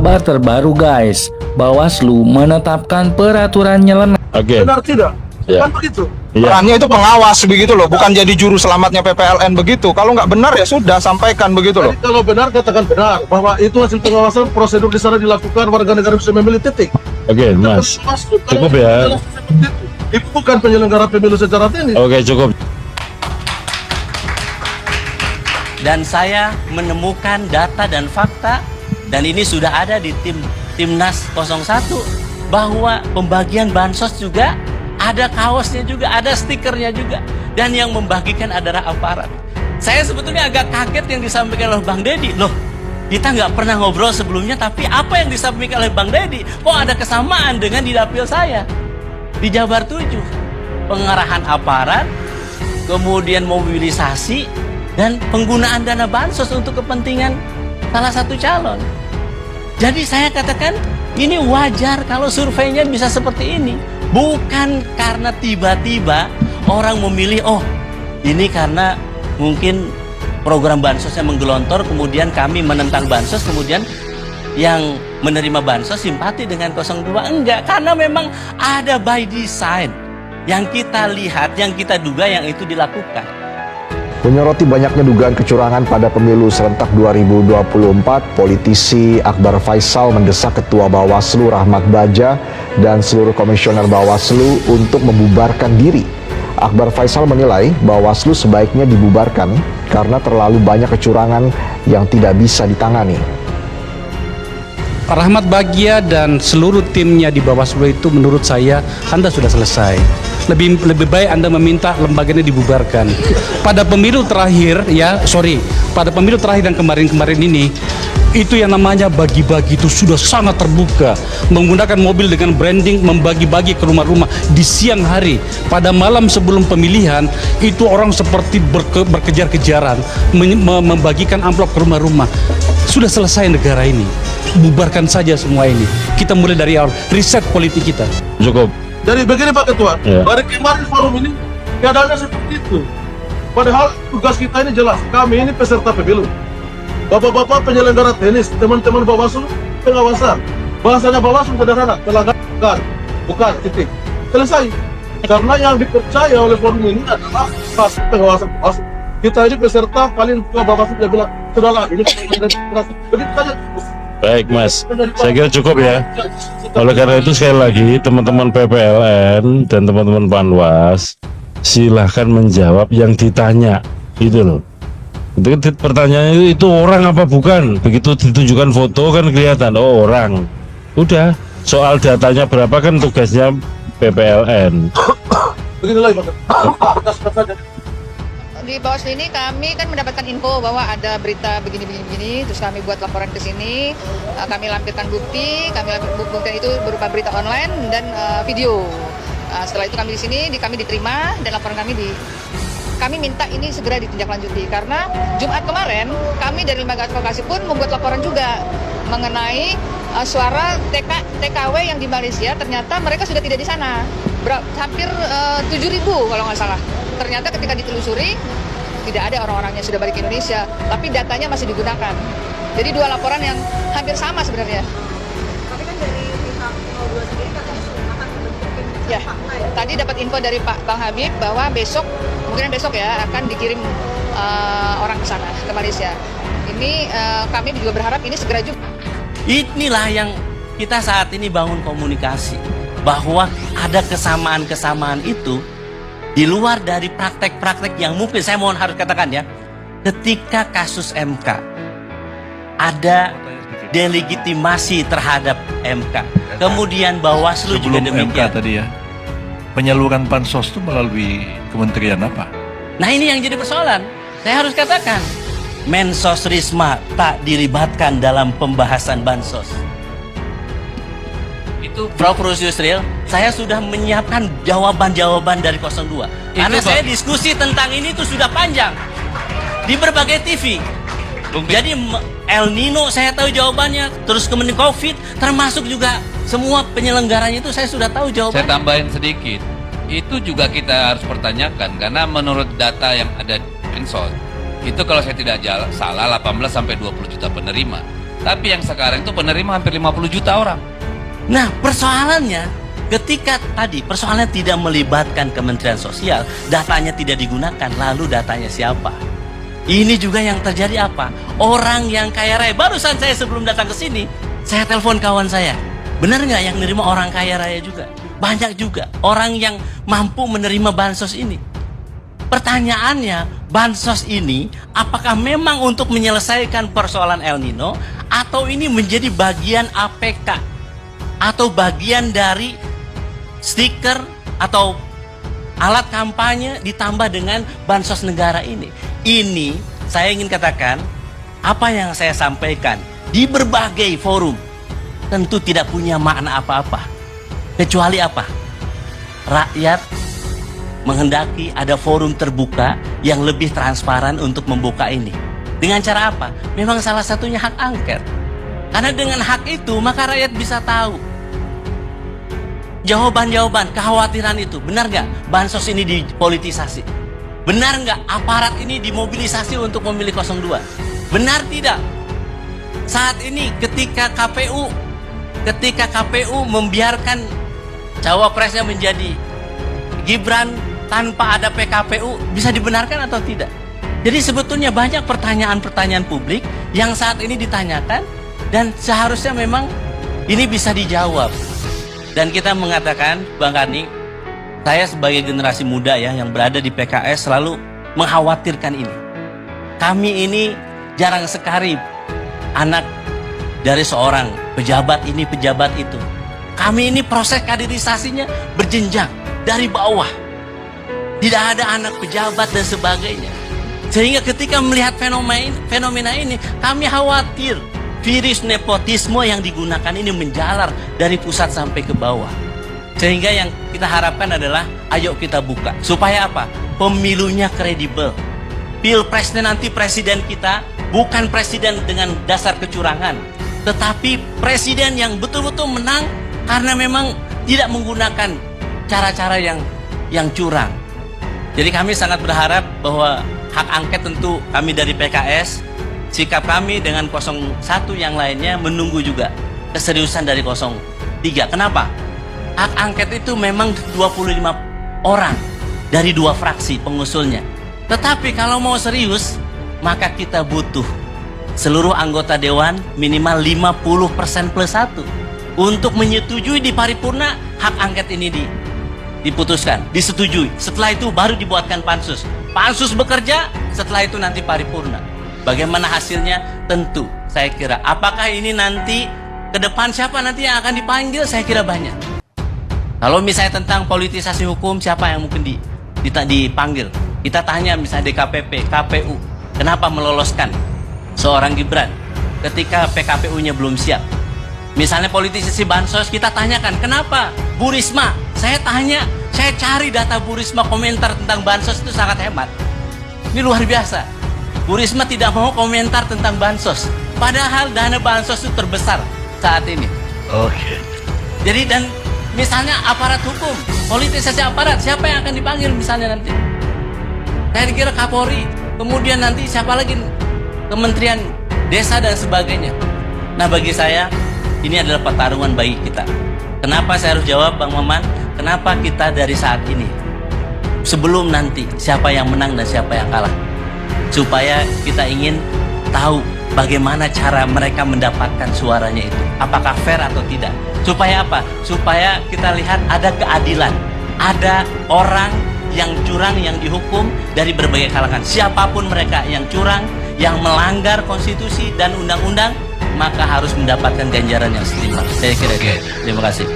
Kabar terbaru guys, Bawaslu menetapkan peraturan nyeleneh. Oke. Benar tidak? Ya. Kan begitu. Perannya itu pengawas begitu loh, bukan jadi juru selamatnya PPLN begitu. Kalau nggak benar ya sudah sampaikan begitu loh. Jadi kalau benar katakan benar bahwa itu hasil pengawasan, prosedur di sana dilakukan, warga negara bisa memilih, titik. Oke, Mas. Cukup ya. Itu bukan penyelenggara pemilu secara teknis. Oke, cukup. Dan saya menemukan data dan fakta, dan ini sudah ada di Timnas 01, bahwa pembagian bansos juga ada kaosnya juga, ada stikernya juga, dan yang membagikan adalah aparat. Saya sebetulnya agak kaget yang disampaikan oleh Bang Deddy. Loh, kita nggak pernah ngobrol sebelumnya, tapi apa yang disampaikan oleh Bang Deddy kok ada kesamaan dengan di dapil saya di Jabar 7. Pengarahan aparat, kemudian mobilisasi, dan penggunaan dana bansos untuk kepentingan salah satu calon. Jadi saya katakan ini wajar kalau surveinya bisa seperti ini. Bukan karena tiba-tiba orang memilih, oh ini karena mungkin program bansosnya menggelontor, kemudian kami menentang bansos, kemudian yang menerima bansos simpati dengan 02. Enggak, karena memang ada by design yang kita lihat, yang kita duga yang itu dilakukan. Menyoroti banyaknya dugaan kecurangan pada pemilu serentak 2024, politisi Akbar Faisal mendesak Ketua Bawaslu Rahmat Baja dan seluruh komisioner Bawaslu untuk membubarkan diri. Akbar Faisal menilai Bawaslu sebaiknya dibubarkan karena terlalu banyak kecurangan yang tidak bisa ditangani. Rahmat Bagia dan seluruh timnya di Bawaslu itu menurut saya Anda sudah selesai. Lebih baik Anda meminta lembaganya dibubarkan. Pada pemilu terakhir pada pemilu terakhir yang kemarin-kemarin ini, itu yang namanya bagi-bagi itu sudah sangat terbuka, menggunakan mobil dengan branding, membagi-bagi ke rumah-rumah di siang hari. Pada malam sebelum pemilihan itu orang seperti berkejar-kejaran membagikan amplop ke rumah-rumah. Sudah selesai negara ini, bubarkan saja semua ini. Kita mulai dari awal, riset politik kita. Cukup. Jadi begini Pak Ketua, Ya. pada kemarin forum ini keadaannya seperti itu. Padahal tugas kita ini jelas, kami ini peserta pemilu. Bapak-bapak penyelenggara teknis, teman-teman Bawaslu pengawasan. Bahasanya Bawaslu sederhana, pelanggaran, bukan titik. Selesai. Karena yang dipercaya oleh forum ini adalah pengawasan Bawaslu. Kita ini peserta, paling tua Bawaslu dia bilang, sudahlah ini penyelenggara. Begitu saja. Baik, Mas. Saya kira cukup ya. Oleh karena itu sekali lagi teman-teman PPLN dan teman-teman Panwas silahkan menjawab yang ditanya, gitu loh. Itu pertanyaannya itu orang apa bukan? Begitu ditunjukkan foto kan kelihatan, oh orang. Udah, soal datanya berapa kan tugasnya PPLN. Beginilah Pak. Di Bawaslu ini kami kan mendapatkan info bahwa ada berita begini, terus kami buat laporan ke sini, kami lampirkan bukti itu berupa berita online dan video. Setelah itu kami di sini, kami diterima dan laporan kami minta ini segera ditindaklanjuti karena Jumat kemarin kami dari lembaga advokasi pun membuat laporan juga mengenai suara TKW yang di Malaysia, ternyata mereka sudah tidak di sana, hampir 7.000 kalau nggak salah. Ternyata ketika ditelusuri tidak ada orang-orangnya sudah balik ke Indonesia, tapi datanya masih digunakan. Jadi dua laporan yang hampir sama sebenarnya. Tapi kan dari pihak 02 sendiri katanya akan membentuk tim Ya, fakta ya. tadi dapat info dari Pak Bang Habib bahwa mungkin besok ya akan dikirim orang ke sana, ke Malaysia. Ini kami juga berharap ini segera juga. Inilah yang kita saat ini bangun komunikasi, bahwa ada kesamaan-kesamaan itu di luar dari praktek-praktek yang mungkin saya mohon harus katakan ya, ketika kasus MK ada delegitimasi terhadap MK, kemudian Bawaslu juga sebelum demikian. MK tadi ya, penyaluran bansos itu melalui kementerian apa? Nah ini yang jadi persoalan. Saya harus katakan, Mensos Risma tak dilibatkan dalam pembahasan bansos. Itu Prof. Yusril, saya sudah menyiapkan jawaban-jawaban dari 02. Karena saya diskusi tentang ini itu sudah panjang di berbagai TV. Jadi El Nino saya tahu jawabannya, terus kemudian COVID, termasuk juga semua penyelenggaranya itu saya sudah tahu jawabannya. Saya tambahin sedikit, itu juga kita harus pertanyakan karena menurut data yang ada di Mensos, itu kalau saya tidak salah 18 sampai 20 juta penerima. Tapi yang sekarang itu penerima hampir 50 juta orang. Nah, persoalannya ketika tadi persoalannya tidak melibatkan Kementerian Sosial, datanya tidak digunakan, lalu datanya siapa? Ini juga yang terjadi apa? Orang yang kaya raya. Barusan saya sebelum datang ke sini, saya telepon kawan saya. Benar nggak yang nerima orang kaya raya juga? Banyak juga orang yang mampu menerima bansos ini. Pertanyaannya, bansos ini apakah memang untuk menyelesaikan persoalan El Nino atau ini menjadi bagian APK atau bagian dari stiker atau alat kampanye ditambah dengan bansos negara ini? Ini saya ingin katakan, apa yang saya sampaikan di berbagai forum tentu tidak punya makna apa-apa. Kecuali apa? Rakyat menghendaki ada forum terbuka yang lebih transparan untuk membuka ini. Dengan cara apa? Memang salah satunya hak angket. Karena dengan hak itu maka rakyat bisa tahu jawaban-jawaban kekhawatiran itu. Benar nggak bansos ini dipolitisasi? Benar nggak aparat ini dimobilisasi untuk memilih 02? Benar tidak? Saat ini ketika KPU membiarkan cawapresnya menjadi Gibran tanpa ada PKPU, bisa dibenarkan atau tidak? Jadi sebetulnya banyak pertanyaan-pertanyaan publik yang saat ini ditanyakan dan seharusnya memang ini bisa dijawab. Dan kita mengatakan, Bang Karni, saya sebagai generasi muda ya yang berada di PKS selalu mengkhawatirkan ini. Kami ini jarang sekali anak dari seorang pejabat ini, pejabat itu. Kami ini proses kaderisasinya berjenjang dari bawah. Tidak ada anak pejabat dan sebagainya. Sehingga ketika melihat fenomena ini, kami khawatir virus nepotisme yang digunakan ini menjalar dari pusat sampai ke bawah. Sehingga yang kita harapkan adalah, ayo kita buka. Supaya apa? Pemilunya kredibel. Pilpresnya nanti presiden kita bukan presiden dengan dasar kecurangan, tetapi presiden yang betul-betul menang karena memang tidak menggunakan cara-cara yang curang. Jadi kami sangat berharap bahwa hak angket tentu kami dari PKS, sikap kami dengan 01 yang lainnya menunggu juga keseriusan dari 03. Kenapa? Hak angket itu memang 25 orang dari 2 fraksi pengusulnya. Tetapi kalau mau serius, maka kita butuh seluruh anggota dewan minimal 50% plus 1 untuk menyetujui di paripurna hak angket ini diputuskan, disetujui. Setelah itu baru dibuatkan pansus. Pansus bekerja, setelah itu nanti paripurna. Bagaimana hasilnya? Tentu saya kira, apakah ini nanti ke depan siapa nanti yang akan dipanggil? Saya kira banyak. Kalau misalnya tentang politisasi hukum, siapa yang mungkin dipanggil? Kita tanya misalnya DKPP, KPU, kenapa meloloskan seorang Gibran ketika PKPU-nya belum siap? Misalnya politisasi bansos, kita tanyakan, kenapa Bu Risma? Saya tanya, saya cari data Bu Risma komentar tentang bansos itu sangat hebat. Ini luar biasa. Bu Risma tidak mau komentar tentang bansos. Padahal dana bansos itu terbesar saat ini. Oke. Jadi dan misalnya aparat hukum, politisasi aparat, siapa yang akan dipanggil misalnya nanti? Saya kira Kapolri, kemudian nanti siapa lagi? Kementerian Desa dan sebagainya. Nah bagi saya, ini adalah pertarungan bagi kita. Kenapa saya harus jawab Bang Maman? Kenapa kita dari saat ini? Sebelum nanti siapa yang menang dan siapa yang kalah. Supaya kita ingin tahu bagaimana cara mereka mendapatkan suaranya itu. Apakah fair atau tidak. Supaya apa? Supaya kita lihat ada keadilan. Ada orang yang curang yang dihukum dari berbagai kalangan. Siapapun mereka yang curang, yang melanggar konstitusi dan undang-undang, maka harus mendapatkan ganjaran yang setimpal. Saya kira itu. Terima kasih.